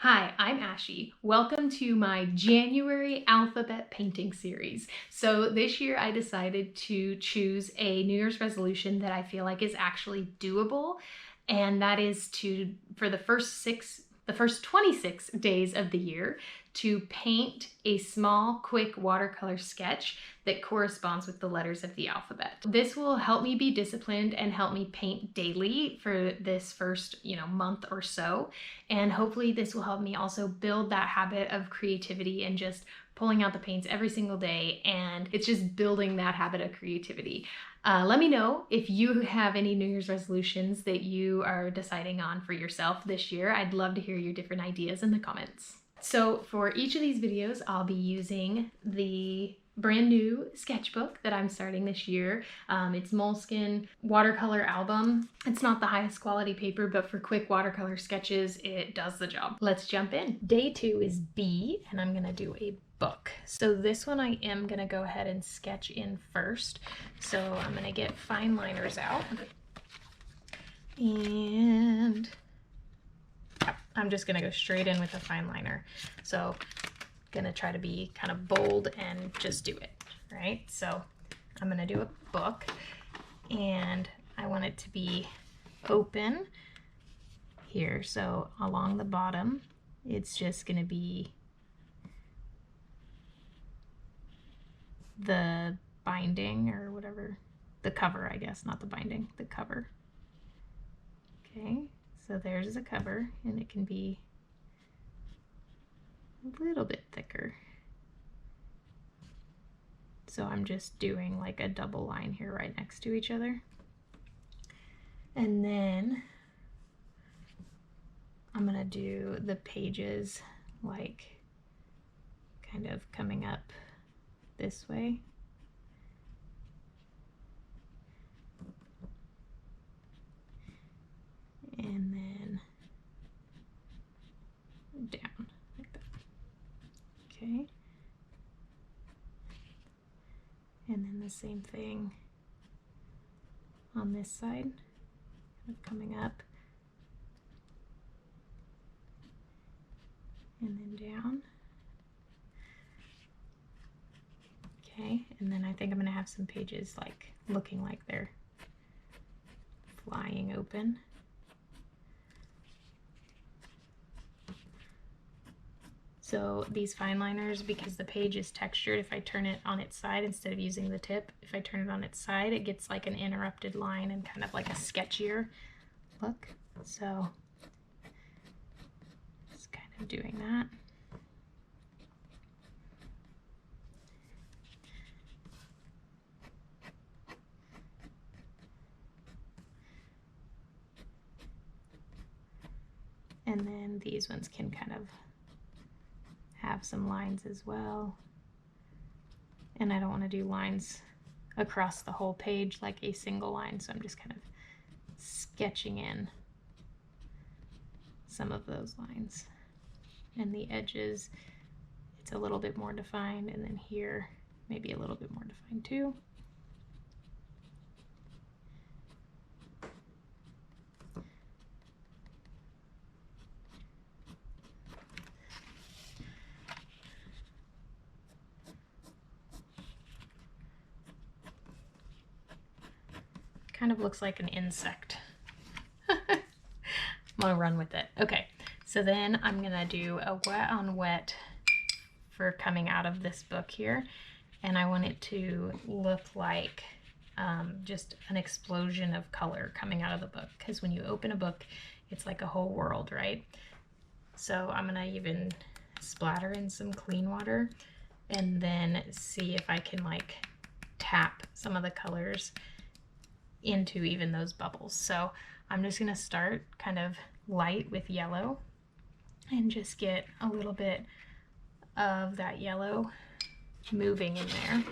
Hi, I'm Ashy. Welcome to my January alphabet painting series. So this year I decided to choose a New Year's resolution that I feel like is actually doable, and that is for the first 26 days of the year, to paint a small, quick watercolor sketch that corresponds with the letters of the alphabet. This will help me be disciplined and help me paint daily for this first, month or so. And hopefully this will help me also build that habit of creativity and just pulling out the paints every single day. And it's just building that habit of creativity. Let me know if you have any New Year's resolutions that you are deciding on for yourself this year. I'd love to hear your different ideas in the comments. So for each of these videos, I'll be using the brand new sketchbook that I'm starting this year. It's Moleskine watercolor album. It's not the highest quality paper, but for quick watercolor sketches, it does the job. Let's jump in. Day 2 is B, and I'm gonna do a book. So this one I am gonna go ahead and sketch in first. So I'm gonna get fine liners out. And I'm just gonna go straight in with a fine liner. So gonna try to be kind of bold and just do it, right? So I'm gonna do a book, and I want it to be open here. So along the bottom, it's just gonna be the binding or whatever, the cover, I guess, not the binding, the cover. Okay, so there's the cover, and it can be a little bit thicker. So I'm just doing like a double line here right next to each other. And then I'm gonna do the pages like kind of coming up this way. And then down like that. Okay. And then the same thing on this side, kind of coming up and then down. Okay, and then I think I'm gonna have some pages like looking like they're flying open. So these fine liners, because the page is textured, if I turn it on its side instead of using the tip, if I turn it on its side, it gets like an interrupted line and kind of like a sketchier look. So just kind of doing that. And then these ones can kind of have some lines as well. And I don't want to do lines across the whole page like a single line, so I'm just kind of sketching in some of those lines. And the edges, it's a little bit more defined, and then here maybe a little bit more defined too. Kind of looks like an insect. I'm gonna run with it. Okay, so then I'm gonna do a wet on wet for coming out of this book here, and I want it to look like just an explosion of color coming out of the book, because when you open a book, it's like a whole world, right? So I'm gonna even splatter in some clean water and then see if I can like tap some of the colors into even those bubbles. So I'm just gonna start kind of light with yellow and just get a little bit of that yellow moving in there.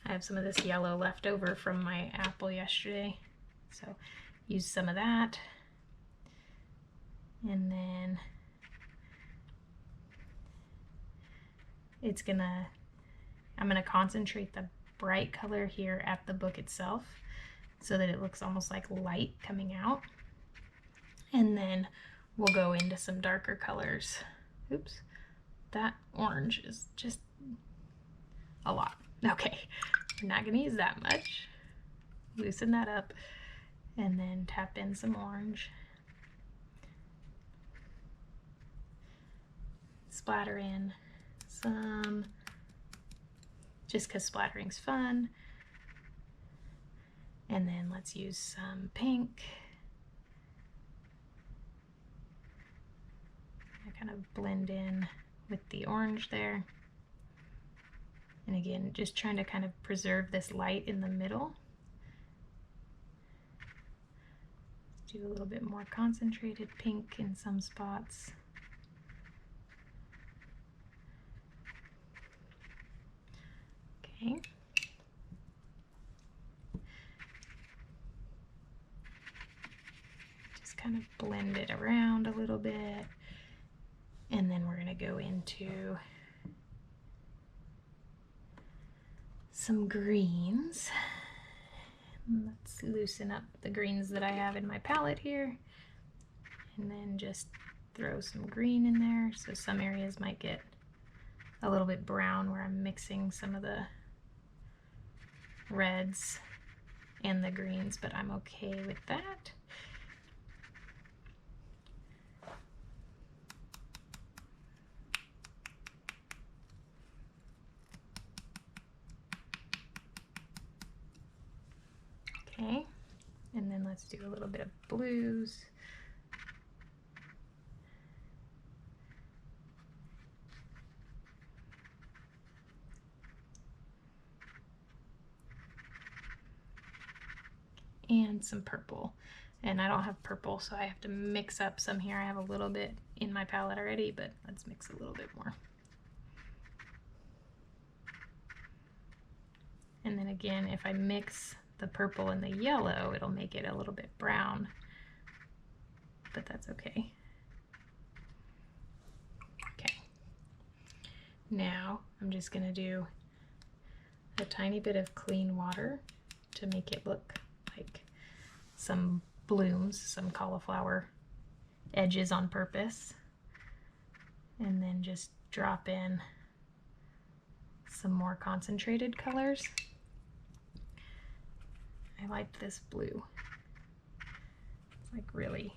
I have some of this yellow left over from my apple yesterday, so use some of that. And then I'm gonna concentrate the bright color here at the book itself, so that it looks almost like light coming out. And then we'll go into some darker colors oops, that orange is just a lot. Okay, we're not gonna use that much. Loosen that up and then tap in some orange. Splatter in some, just because splattering's fun. And then let's use some pink. I kind of blend in with the orange there. And again, just trying to kind of preserve this light in the middle. Let's do a little bit more concentrated pink in some spots. Okay. Just kind of blend it around a little bit. And then we're going to go into some greens. Let's loosen up the greens that I have in my palette here. And then just throw some green in there. So some areas might get a little bit brown where I'm mixing some of the reds and the greens, but I'm okay with that. Okay, and then let's do a little bit of blues. And some purple. And I don't have purple, so I have to mix up some here. I have a little bit in my palette already, but let's mix a little bit more. And then again, if I mix the purple and the yellow, it'll make it a little bit brown, but that's okay. Okay. Now I'm just gonna do a tiny bit of clean water to make it look like some blooms, some cauliflower edges on purpose. And then just drop in some more concentrated colors. I like this blue. It's like really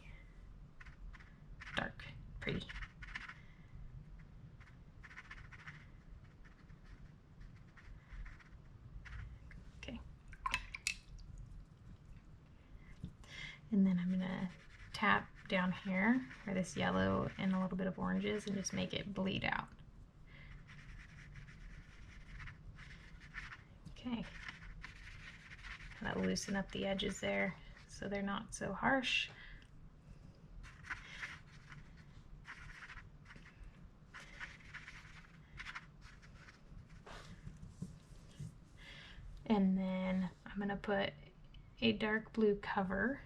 dark, pretty. Okay. And then I'm gonna tap down here for this yellow and a little bit of oranges and just make it bleed out. Okay. Kind of loosen up the edges there so they're not so harsh. And then I'm going to put a dark blue cover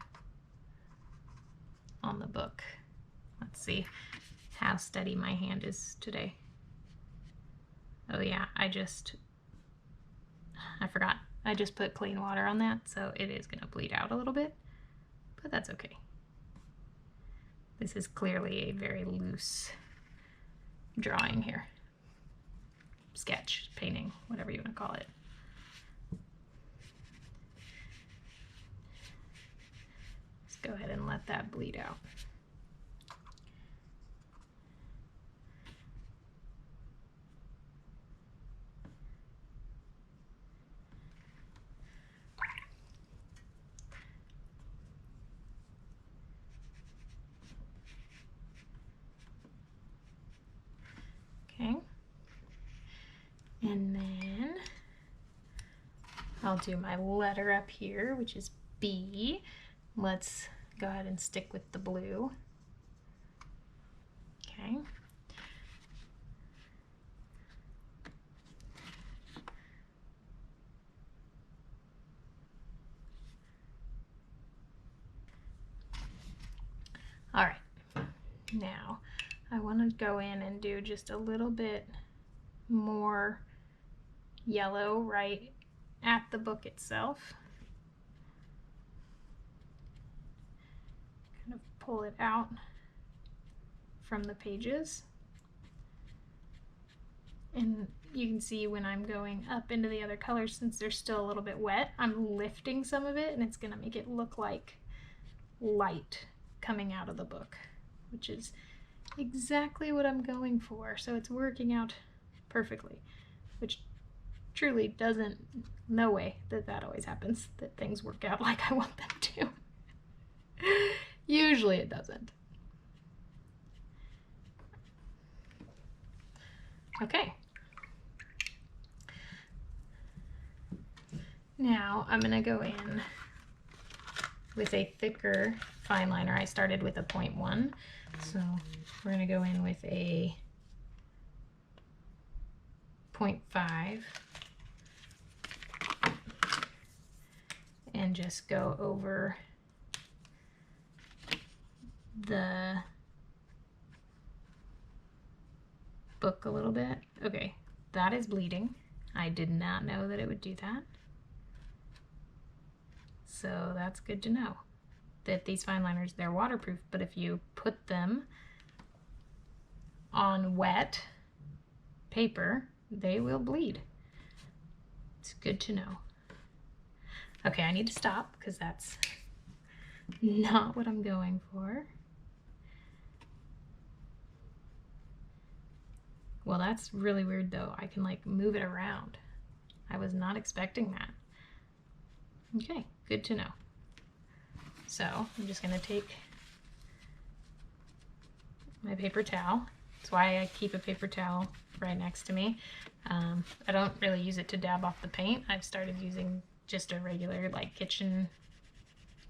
on the book. Let's see how steady my hand is today. Oh yeah, I forgot. I just put clean water on that, so it is going to bleed out a little bit, but that's okay. This is clearly a very loose drawing here. Sketch, painting, whatever you want to call it. Let's go ahead and let that bleed out. Okay, and then I'll do my letter up here, which is B. Let's go ahead and stick with the blue. Okay. All right, now I want to go in and do just a little bit more yellow right at the book itself. Kind of pull it out from the pages. And you can see when I'm going up into the other colors, since they're still a little bit wet, I'm lifting some of it, and it's going to make it look like light coming out of the book, which is exactly what I'm going for. So it's working out perfectly, which truly doesn't, no way that always happens, that things work out like I want them to. Usually it doesn't. Okay. Now I'm going to go in with a thicker fine liner. I started with a 0.1, so we're going to go in with a 0.5 and just go over the book a little bit. Okay, that is bleeding. I did not know that it would do that. So that's good to know that these fine liners, they're waterproof, but if you put them on wet paper, they will bleed. It's good to know. Okay, I need to stop because that's not what I'm going for. Well, that's really weird though. I can like move it around. I was not expecting that. Okay, good to know. So I'm just gonna take my paper towel. That's why I keep a paper towel right next to me. I don't really use it to dab off the paint. I've started using just a regular like kitchen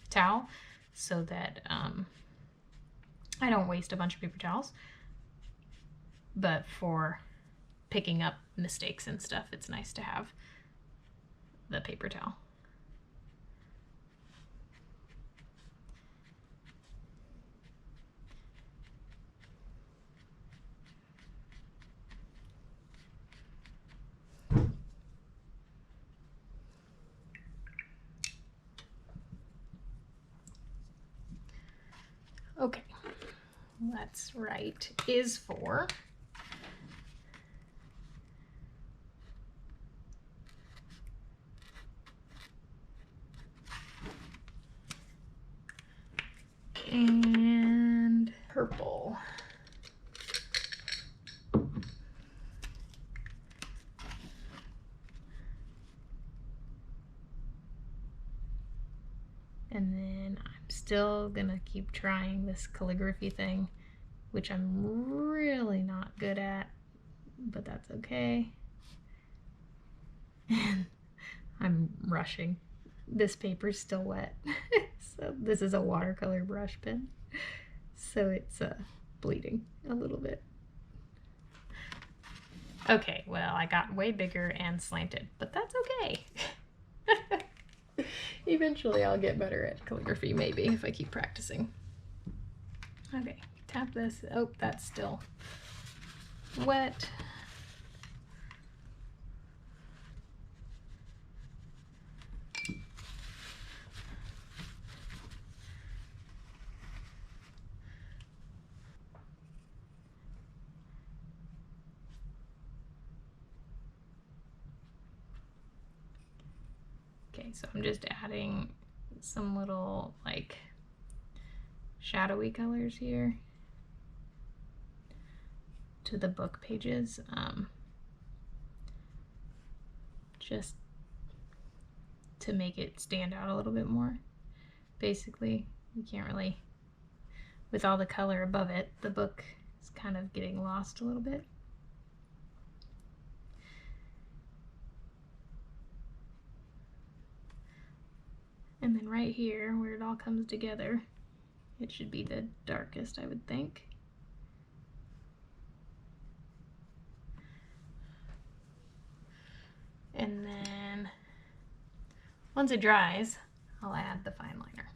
towel so that I don't waste a bunch of paper towels. But for picking up mistakes and stuff, it's nice to have the paper towel. Okay, let's write is for. And purple. And then I'm still gonna keep trying this calligraphy thing, which I'm really not good at, but that's okay. And I'm rushing. This paper's still wet. So this is a watercolor brush pen. So it's bleeding a little bit. Okay, well, I got way bigger and slanted, but that's okay. Eventually I'll get better at calligraphy, maybe, if I keep practicing. Okay, tap this. Oh, that's still wet. Okay, so I'm just adding some little like shadowy colors here to the book pages, just to make it stand out a little bit more. Basically, you can't really, with all the color above it, the book is kind of getting lost a little bit. And then right here, where it all comes together, it should be the darkest, I would think. And then once it dries, I'll add the fine liner.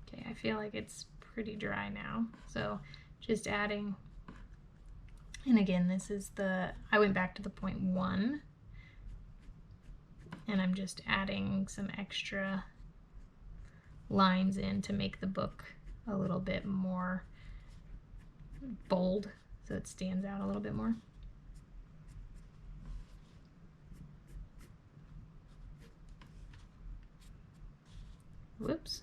Okay, I feel like it's pretty dry now, so just adding, and again, this is I went back to the 0.1, and I'm just adding some extra lines in to make the book a little bit more bold, so it stands out a little bit more. Whoops.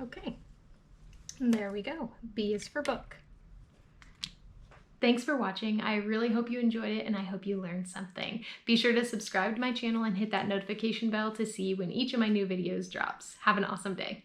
Okay, and there we go. B is for book. Thanks for watching. I really hope you enjoyed it and I hope you learned something. Be sure to subscribe to my channel and hit that notification bell to see when each of my new videos drops. Have an awesome day.